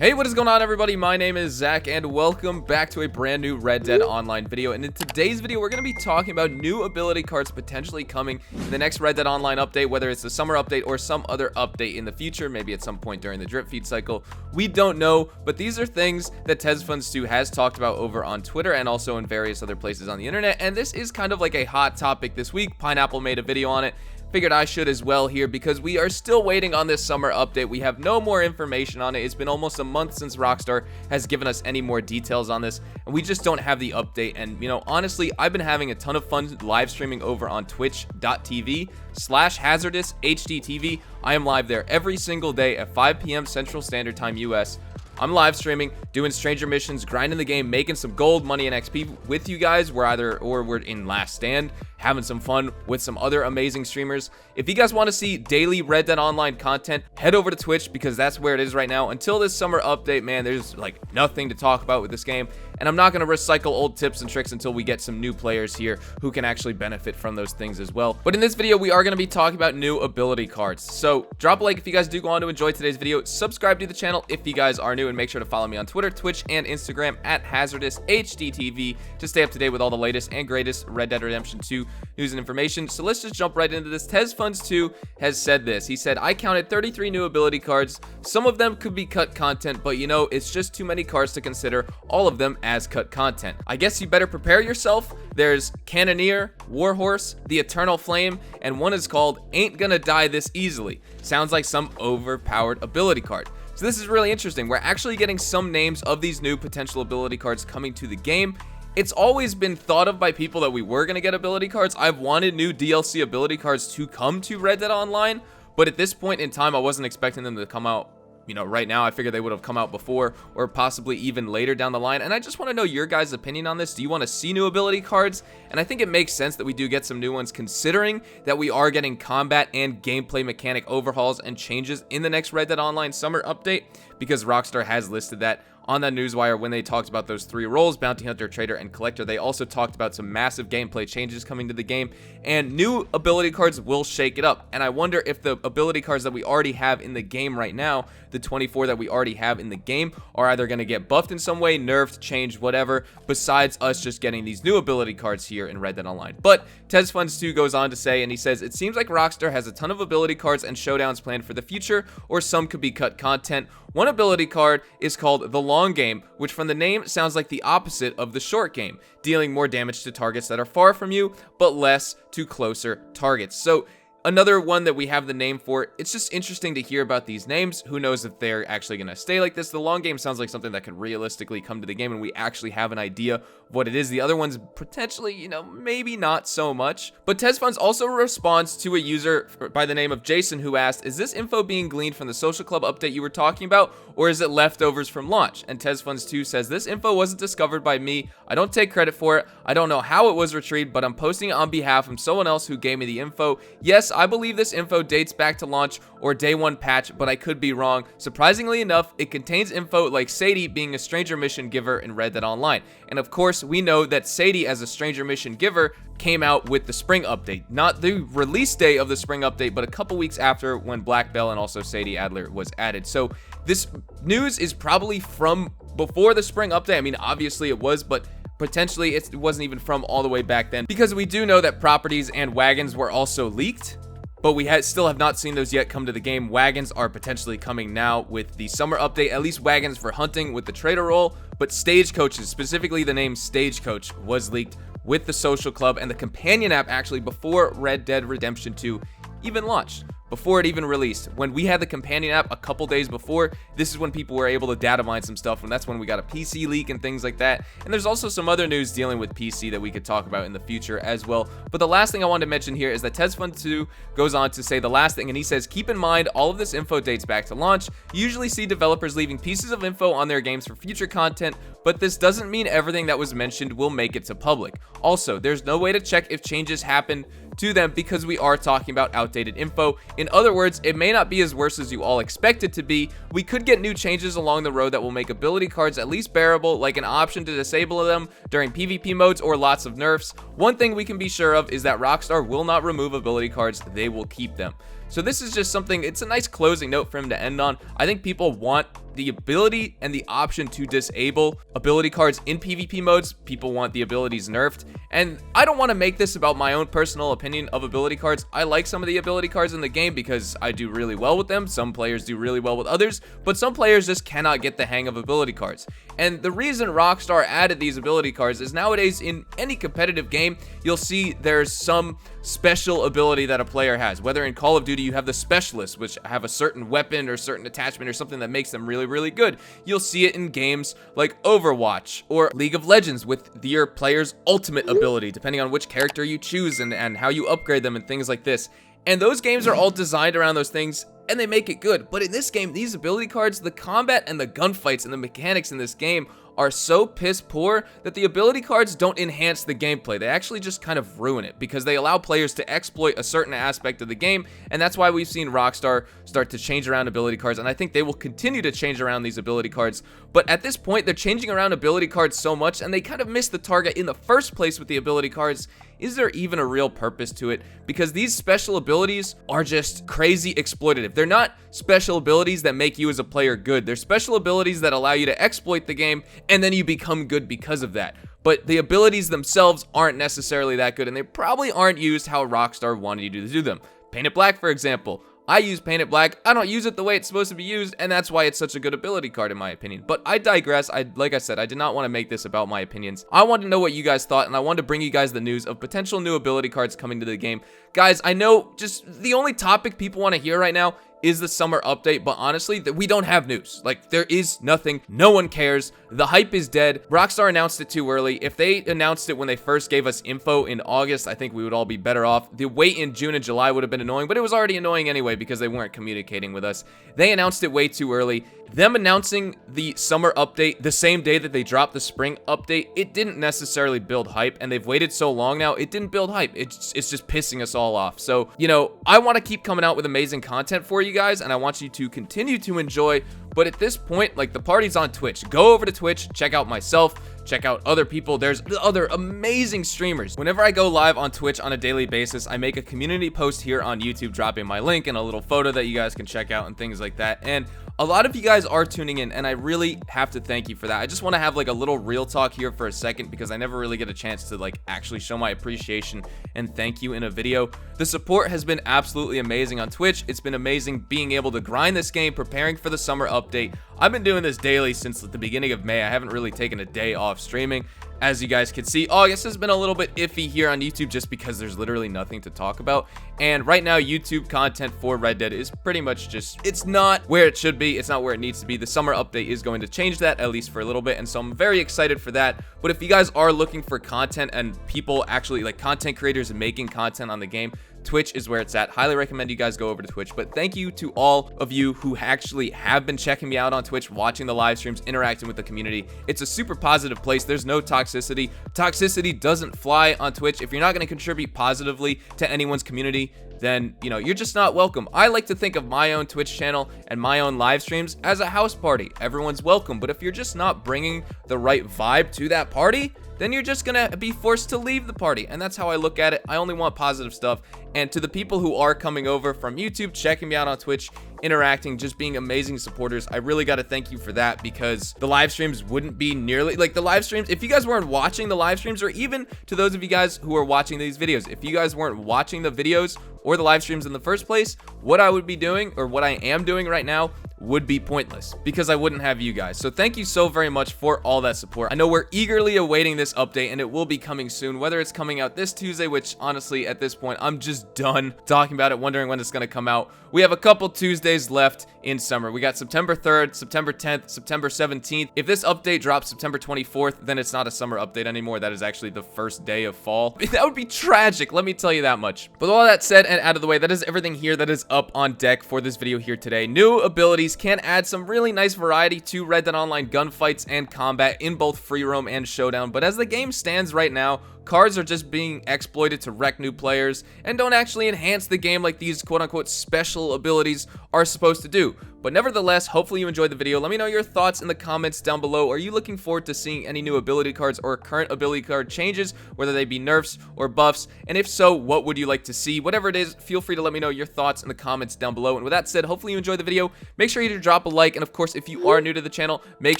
Hey, what is going on, everybody? My name is Zach, and welcome back to a brand new Red Dead Online video. And in today's video, we're going to be talking about new ability cards potentially coming in the next Red Dead Online update, whether it's the summer update or some other update in the future, maybe at some point during the drip feed cycle. We don't know, but these are things that TezFunds2 has talked about over on Twitter and also in various other places on the internet. And this is kind of like a hot topic this week. Pineapple made a video on it. Figured I should as well here because we are still waiting on this summer update. We have no more information on it. It's been almost a month since Rockstar has given us any more details on this, and we just don't have the update. And you know, honestly, I've been having a ton of fun live streaming over on twitch.tv/hazardoushdtv. I am live there every single day at 5 p.m. Central Standard Time US. I'm live streaming, doing stranger missions, grinding the game, making some gold, money, and XP with you guys. We're in Last Stand, having some fun with some other amazing streamers. If you guys want to see daily Red Dead Online content, head over to Twitch because that's where it is right now. Until this summer update, man, there's like nothing to talk about with this game. And I'm not going to recycle old tips and tricks until we get some new players here who can actually benefit from those things as well. But in this video, we are going to be talking about new ability cards. So drop a like if you guys do go on to enjoy today's video. Subscribe to the channel if you guys are new, and make sure to follow me on Twitter, Twitch, and Instagram at HazardousHDTV to stay up to date with all the latest and greatest Red Dead Redemption 2 news and information. So let's just jump right into this. TezFunds2 has said this. He said, I counted 33 new ability cards. Some of them could be cut content, but you know, it's just too many cards to consider all of them as cut content. I guess you better prepare yourself. There's Cannoneer, Warhorse, the Eternal Flame, and one is called Ain't Gonna Die This Easily. Sounds like some overpowered ability card. So this is really interesting. We're actually getting some names of these new potential ability cards coming to the game. It's always been thought of by people that we were going to get ability cards. I've wanted new DLC ability cards to come to Red Dead Online, but at this point in time, I wasn't expecting them to come out, you know, right now. I figured they would have come out before or possibly even later down the line. And I just want to know your guys' opinion on this. Do you want to see new ability cards? And I think it makes sense that we do get some new ones, considering that we are getting combat and gameplay mechanic overhauls and changes in the next Red Dead Online summer update, because Rockstar has listed that on that newswire when they talked about those three roles, Bounty Hunter, Trader, and Collector. They also talked about some massive gameplay changes coming to the game, and new ability cards will shake it up. And I wonder if the ability cards that we already have in the game right now, the 24 that we already have in the game, are either going to get buffed in some way, nerfed, changed, whatever, besides us just getting these new ability cards here in Red Dead Online. But TezFunds2 goes on to say, and he says, it seems like Rockstar has a ton of ability cards and showdowns planned for the future, or some could be cut content. One ability card is called the Long Game, which from the name sounds like the opposite of the short game, dealing more damage to targets that are far from you, but less to closer targets. So another one that we have the name for. It's just interesting to hear about these names. Who knows if they're actually going to stay like this. The Long Game sounds like something that could realistically come to the game and we actually have an idea of what it is. The other ones potentially, you know, maybe not so much. But TezFunds also responds to a user by the name of Jason who asked, is this info being gleaned from the Social Club update you were talking about, or is it leftovers from launch? And TezFunds2 says, this info wasn't discovered by me. I don't take credit for it. I don't know how it was retrieved, but I'm posting it on behalf of someone else who gave me the info. Yes, I believe this info dates back to launch or day one patch, but I could be wrong. Surprisingly enough, it contains info like Sadie being a stranger mission giver in Red Dead Online. And of course, we know that Sadie as a stranger mission giver came out with the spring update. Not the release day of the spring update, but a couple weeks after, when Black Bell and also Sadie Adler was added. So this news is probably from before the spring update. I mean, obviously it was, but potentially it wasn't even from all the way back then, because we do know that properties and wagons were also leaked, but we still have not seen those yet come to the game. Wagons are potentially coming now with the summer update, at least wagons for hunting with the trader role, but stagecoaches, specifically the name Stagecoach, was leaked with the Social Club and the companion app actually before Red Dead Redemption 2 even launched. Before it even released. When we had the companion app a couple days before, this is when people were able to data mine some stuff, and that's when we got a PC leak and things like that. And there's also some other news dealing with PC that we could talk about in the future as well. But the last thing I wanted to mention here is that TezFund2 goes on to say the last thing, and he says, keep in mind all of this info dates back to launch. You usually see developers leaving pieces of info on their games for future content, but this doesn't mean everything that was mentioned will make it to public. Also, there's no way to check if changes happen to them because we are talking about outdated info. In other words, it may not be as worse as you all expect it to be. We could get new changes along the road that will make ability cards at least bearable, like an option to disable them during PvP modes or lots of nerfs. One thing we can be sure of is that Rockstar will not remove ability cards, they will keep them. So this is just something, it's a nice closing note for him to end on. I think people want the ability and the option to disable ability cards in PvP modes. People want the abilities nerfed, and I don't want to make this about my own personal opinion of ability cards. I like some of the ability cards in the game because I do really well with them. Some players do really well with others, but some players just cannot get the hang of ability cards. And the reason Rockstar added these ability cards is nowadays in any competitive game, you'll see there's some special ability that a player has. Whether in Call of Duty you have the specialists, which have a certain weapon or certain attachment or something that makes them really, really good. You'll see it in games like Overwatch or League of Legends with your player's ultimate ability, depending on which character you choose and how you upgrade them and things like this. And those games are all designed around those things, and they make it good. But in this game, these ability cards, the combat and the gunfights and the mechanics in this game are so piss poor that the ability cards don't enhance the gameplay. They actually just kind of ruin it because they allow players to exploit a certain aspect of the game, and that's why we've seen Rockstar start to change around ability cards, and I think they will continue to change around these ability cards. But at this point, they're changing around ability cards so much, and they kind of missed the target in the first place with the ability cards. Is there even a real purpose to it? Because these special abilities are just crazy exploitative. They're not special abilities that make you as a player good. They're special abilities that allow you to exploit the game, and then you become good because of that. But the abilities themselves aren't necessarily that good, and they probably aren't used how Rockstar wanted you to do them. Paint It Black, for example. I use Paint It Black. I don't use it the way it's supposed to be used, and that's why it's such a good ability card in my opinion. But I digress. Like I said, I did not want to make this about my opinions. I wanted to know what you guys thought, and I wanted to bring you guys the news of potential new ability cards coming to the game. Guys, I know just the only topic people want to hear right now is the summer update, but honestly, we don't have news. Like, there is nothing. No one cares. The hype is dead. Rockstar announced it too early. If they announced it when they first gave us info in August, I think we would all be better off. The wait in June and July would have been annoying, but it was already annoying anyway because they weren't communicating with us. They announced it way too early. Them announcing the summer update the same day that they dropped the spring update, it didn't necessarily build hype, and they've waited so long now, it didn't build hype. It's just pissing us all off. So, you know, I want to keep coming out with amazing content for you guys, and I want you to continue to enjoy. But at this point, like, the party's on Twitch. Go over to Twitch, check out myself, check out other people. There's other amazing streamers. Whenever I go live on Twitch on a daily basis, I make a community post here on YouTube dropping my link and a little photo that you guys can check out and things like that. And a lot of you guys are tuning in, and I really have to thank you for that. I just want to have like a little real talk here for a second because I never really get a chance to like actually show my appreciation and thank you in a video. The support has been absolutely amazing on Twitch. It's been amazing being able to grind this game, preparing for the summer update. I've been doing this daily since the beginning of May. I haven't really taken a day off streaming. As you guys can see, August has been a little bit iffy here on YouTube just because there's literally nothing to talk about. And right now, YouTube content for Red Dead is pretty much just, it's not where it should be. It's not where it needs to be. The summer update is going to change that, at least for a little bit. And so I'm very excited for that. But if you guys are looking for content and people actually like content creators making content on the game, Twitch is where it's at. Highly recommend you guys go over to Twitch. But thank you to all of you who actually have been checking me out on Twitch, watching the live streams, interacting with the community. It's a super positive place. There's no toxicity. Toxicity doesn't fly on Twitch. If you're not going to contribute positively to anyone's community, then, you know, you're just not welcome. I like to think of my own Twitch channel and my own live streams as a house party. Everyone's welcome. But if you're just not bringing the right vibe to that party, then you're just gonna be forced to leave the party. And that's how I look at it. I only want positive stuff. And to the people who are coming over from YouTube, checking me out on Twitch, interacting, just being amazing supporters, I really got to thank you for that, because the live streams wouldn't be nearly like the live streams if you guys weren't watching the live streams, or even to those of you guys who are watching these videos, if you guys weren't watching the videos or the live streams in the first place, what I would be doing, or what I am doing right now, would be pointless because I wouldn't have you guys. So thank you so very much for all that support. I know we're eagerly awaiting this update, and it will be coming soon, whether it's coming out this Tuesday, which honestly at this point I'm just done talking about it, wondering when it's going to come out. We have a couple Tuesdays left in summer. We got September 3rd, September 10th, September 17th. If this update drops September 24th, then it's not a summer update anymore. That is actually the first day of fall. That would be tragic, let me tell you that much. With all that said and out of the way, that is everything here that is up on deck for this video here today. New abilities can add some really nice variety to Red Dead Online gunfights and combat in both free roam and showdown, but as the game stands right now, cards are just being exploited to wreck new players and don't actually enhance the game like these quote-unquote special abilities are supposed to do. But nevertheless, hopefully you enjoyed the video. Let me know your thoughts in the comments down below. Are you looking forward to seeing any new ability cards or current ability card changes, whether they be nerfs or buffs? And if so, what would you like to see? Whatever it is, feel free to let me know your thoughts in the comments down below. And with that said, hopefully you enjoyed the video. Make sure you to drop a like, and of course, if you are new to the channel, make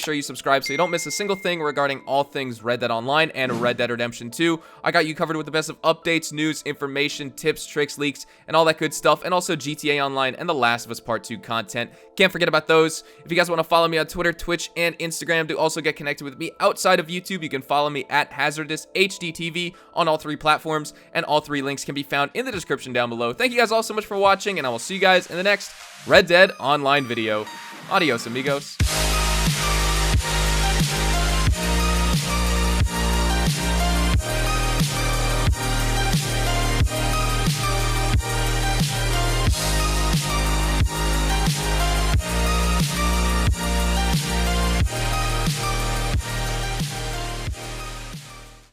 sure you subscribe so you don't miss a single thing regarding all things Red Dead Online and Red Dead Redemption 2. I got you covered with the best of updates, news, information, tips, tricks, leaks, and all that good stuff, and also GTA Online and The Last of Us Part 2 content. Can't forget about those. If you guys want to follow me on Twitter, Twitch, and Instagram to also get connected with me outside of YouTube, you can follow me at HazardousHDTV on all 3 platforms, and all 3 links can be found in the description down below. Thank you guys all so much for watching, and I will see you guys in the next Red Dead Online video. Adios, amigos.